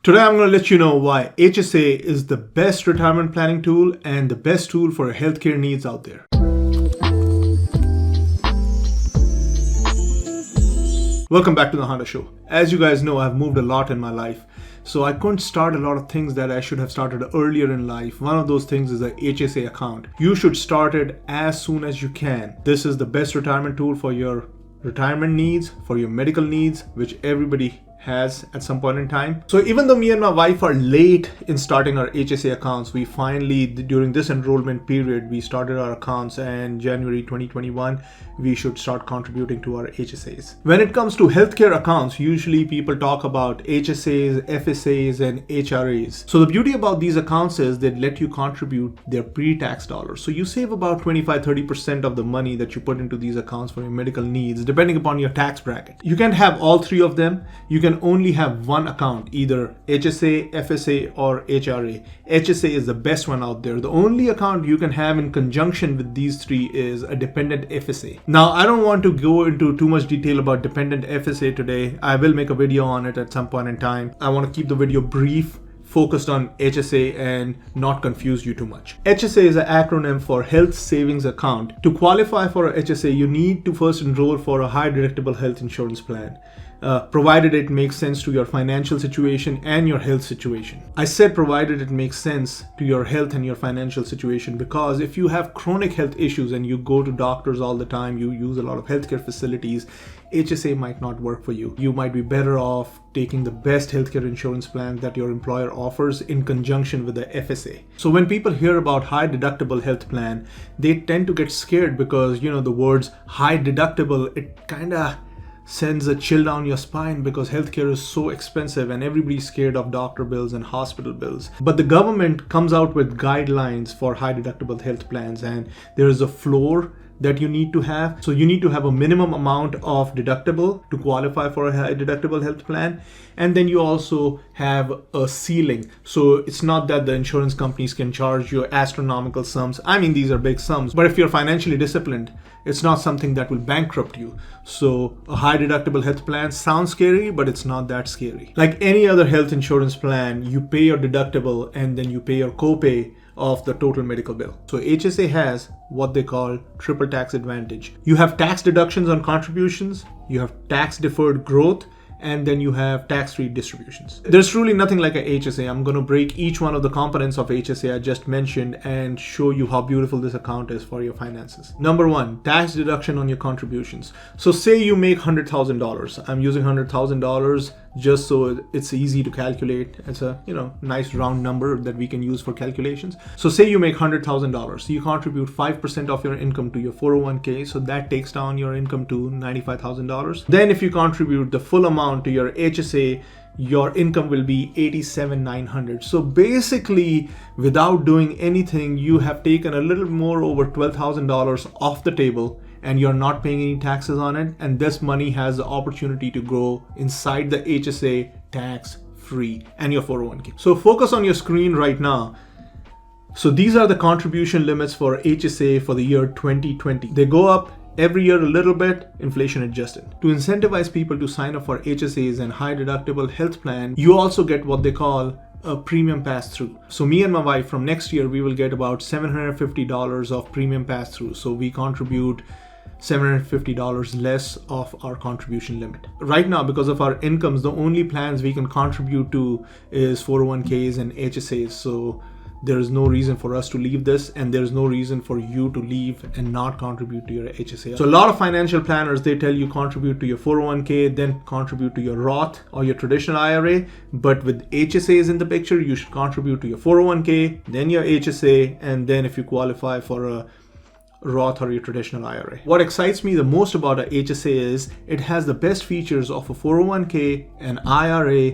Today I'm going to let you know why HSA is the best retirement planning tool and the best tool for healthcare needs out there. Welcome back to the Handa show. As you guys know, I've moved a lot in my life, so I couldn't start a lot of things that I should have started earlier in life. One of those things is a HSA account. You should start it as soon as you can. This is the best retirement tool for your retirement needs, for your medical needs, which everybody has at some point in time. So even though me and my wife are late in starting our HSA accounts, we finally, during this enrollment period, we started our accounts, and January 2021, we should start contributing to our HSAs. When it comes to healthcare accounts, usually people talk about HSAs, FSAs, and HRAs. So the beauty about these accounts is they let you contribute their pre-tax dollars. So you save about 25-30% of the money that you put into these accounts for your medical needs, depending upon your tax bracket. You can have all three of them. You can only have one account, either HSA, FSA, or HRA. HSA is the best one out there. The only account you can have in conjunction with these three is a dependent FSA. Now, I don't want to go into too much detail about dependent FSA today. I will make a video on it at some point in time. I want to keep the video brief, focused on HSA, and not confuse you too much. HSA is an acronym for Health Savings Account. To qualify for a HSA, you need to first enroll for a high deductible health insurance plan, provided it makes sense to your financial situation and your health situation. I said provided it makes sense to your health and your financial situation because if you have chronic health issues and you go to doctors all the time, you use a lot of healthcare facilities, HSA might not work for you. You might be better off taking the best healthcare insurance plan that your employer offers in conjunction with the FSA. So when people hear about high deductible health plan, they tend to get scared because, the words high deductible, it kind of sends a chill down your spine because healthcare is so expensive and everybody's scared of doctor bills and hospital bills. But the government comes out with guidelines for high deductible health plans, and there is a floor that you need to have. So you need to have a minimum amount of deductible to qualify for a high deductible health plan. And then you also have a ceiling. So it's not that the insurance companies can charge you astronomical sums. I mean, these are big sums, but if you're financially disciplined, it's not something that will bankrupt you. So a high deductible health plan sounds scary, but it's not that scary. Like any other health insurance plan, you pay your deductible and then you pay your copay of the total medical bill. So HSA has what they call triple tax advantage. You have tax deductions on contributions, you have tax deferred growth, and then you have tax-free distributions. There's truly nothing like a HSA. I'm going to break each one of the components of HSA I just mentioned and show you how beautiful this account is for your finances. Number one, tax deduction on your contributions. So say you make $100,000. I'm using $100,000 just so it's easy to calculate. It's a nice round number that we can use for calculations. So say you make $100,000. So you contribute 5% of your income to your 401k. So that takes down your income to $95,000. Then if you contribute the full amount to your HSA, your income will be $87,900. So basically, without doing anything, you have taken a little more over $12,000 off the table, and you're not paying any taxes on it. And this money has the opportunity to grow inside the HSA tax-free and your 401k. So focus on your screen right now. So these are the contribution limits for HSA for the year 2020. They go up every year a little bit, inflation adjusted. To incentivize people to sign up for HSAs and high deductible health plan, you also get what they call a premium pass-through. So me and my wife, from next year, we will get about $750 of premium pass-through. So we contribute $750 less of our contribution limit. Right now, because of our incomes, the only plans we can contribute to is 401ks and HSAs. So there is no reason for us to leave this, and there's no reason for you to leave and not contribute to your HSA. So a lot of financial planners, they tell you contribute to your 401k, then contribute to your Roth or your traditional IRA. But with HSAs in the picture, you should contribute to your 401k, then your HSA, and then if you qualify for a Roth or your traditional IRA. What excites me the most about a HSA is it has the best features of a 401k, an IRA,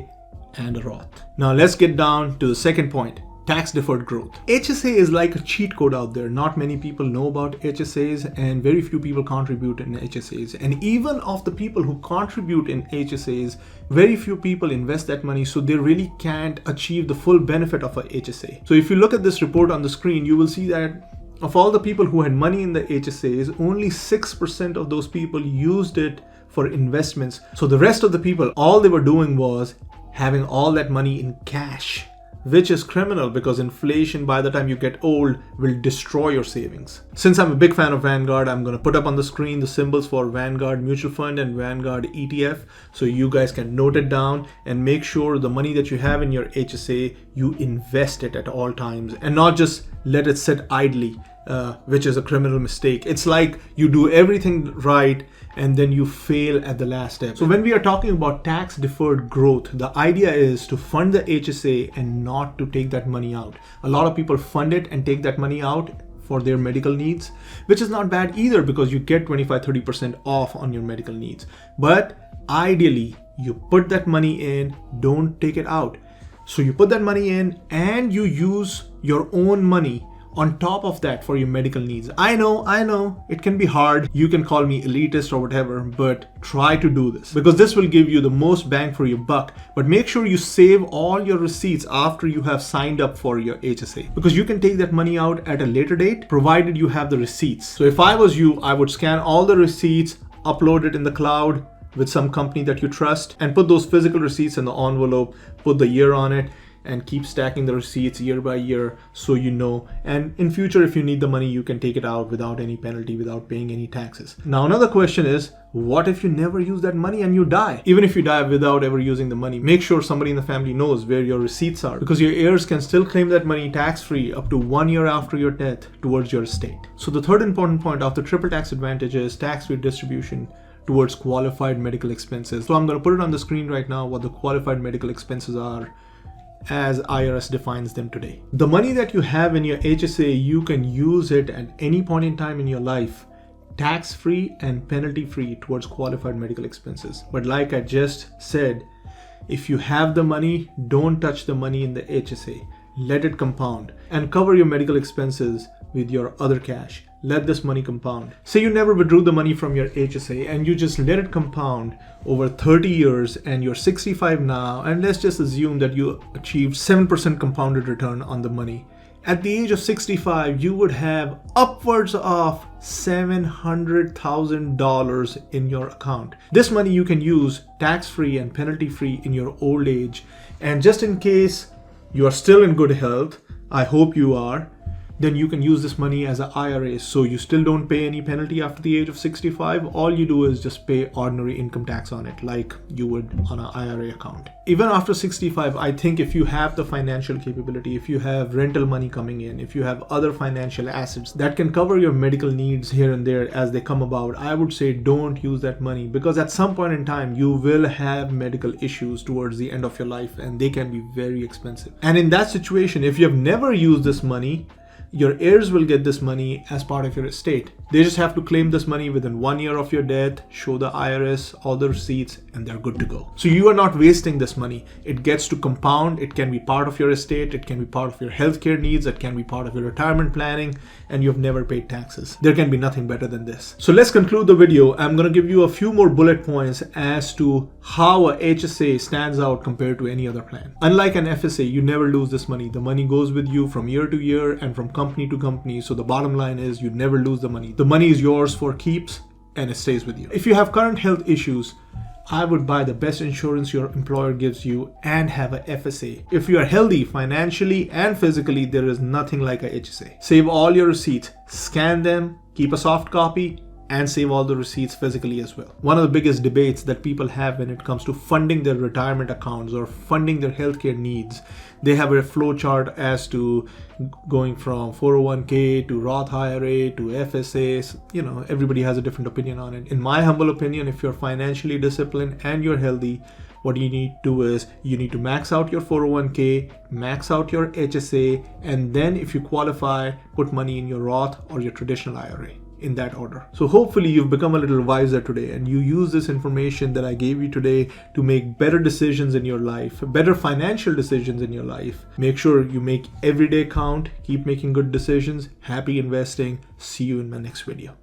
and a Roth. Now let's get down to the second point. Tax deferred growth. HSA is like a cheat code out there. Not many people know about HSAs, and very few people contribute in HSAs. And even of the people who contribute in HSAs, very few people invest that money, so they really can't achieve the full benefit of a HSA. So if you look at this report on the screen, you will see that of all the people who had money in the HSAs, only 6% of those people used it for investments. So the rest of the people, all they were doing was having all that money in cash, which is criminal because inflation by the time you get old will destroy your savings. Since I'm a big fan of Vanguard, I'm going to put up on the screen the symbols for Vanguard Mutual Fund and Vanguard ETF so you guys can note it down and make sure the money that you have in your HSA, you invest it at all times and not just let it sit idly, which is a criminal mistake. It's like you do everything right and then you fail at the last step. So when we are talking about tax deferred growth, the idea is to fund the HSA and not to take that money out. A lot of people fund it and take that money out for their medical needs, which is not bad either because you get 25-30% off on your medical needs. But ideally, you put that money in, don't take it out. So you put that money in and you use your own money on top of that for your medical needs. I know, it can be hard. You can call me elitist or whatever, but try to do this because this will give you the most bang for your buck. But make sure you save all your receipts after you have signed up for your HSA because you can take that money out at a later date provided you have the receipts. So if I was you, I would scan all the receipts, upload it in the cloud with some company that you trust and put those physical receipts in the envelope, put the year on it, and keep stacking the receipts year by year so you know. And in future, if you need the money, you can take it out without any penalty, without paying any taxes. Now, another question is, what if you never use that money and you die? Even if you die without ever using the money, make sure somebody in the family knows where your receipts are because your heirs can still claim that money tax-free up to 1 year after your death towards your estate. So the third important point of the triple tax advantage is tax redistribution towards qualified medical expenses. So I'm going to put it on the screen right now what the qualified medical expenses are as IRS defines them today. The money that you have in your HSA, you can use it at any point in time in your life, tax-free and penalty-free towards qualified medical expenses. But like I just said, if you have the money, don't touch the money in the HSA. Let it compound and cover your medical expenses with your other cash. Let this money compound. Say you never withdrew the money from your HSA and you just let it compound over 30 years and you're 65 now, and let's just assume that you achieved 7% compounded return on the money. At the age of 65, you would have upwards of $700,000 in your account. This money you can use tax-free and penalty-free in your old age. And just in case you are still in good health, I hope you are, then you can use this money as an IRA. So you still don't pay any penalty after the age of 65. All you do is just pay ordinary income tax on it like you would on an IRA account. Even after 65, I think if you have the financial capability, if you have rental money coming in, if you have other financial assets that can cover your medical needs here and there as they come about, I would say don't use that money because at some point in time, you will have medical issues towards the end of your life and they can be very expensive. And in that situation, if you have never used this money, your heirs will get this money as part of your estate. They just have to claim this money within 1 year of your death, show the IRS all the receipts, and they're good to go. So you are not wasting this money. It gets to compound. It can be part of your estate. It can be part of your healthcare needs. It can be part of your retirement planning, and you've never paid taxes. There can be nothing better than this. So let's conclude the video. I'm going to give you a few more bullet points as to how a HSA stands out compared to any other plan. Unlike an FSA, you never lose this money. The money goes with you from year to year and from company to company. So the bottom line is you never lose the money. The money is yours for keeps and it stays with you. If you have current health issues, I would buy the best insurance your employer gives you and have a FSA. If you are healthy financially and physically, there is nothing like a HSA. Save all your receipts, scan them, keep a soft copy, and save all the receipts physically as well. One of the biggest debates that people have when it comes to funding their retirement accounts or funding their healthcare needs, they have a flow chart as to going from 401k to Roth IRA to FSAs. You know, everybody has a different opinion on it. In my humble opinion, if you're financially disciplined and you're healthy, what you need to do is you need to max out your 401k, max out your HSA, and then if you qualify, put money in your Roth or your traditional IRA. In that order. So hopefully you've become a little wiser today and you use this information that I gave you today to make better decisions in your life, better financial decisions in your life. Make sure you make every day count, keep making good decisions. Happy investing. See you in my next video.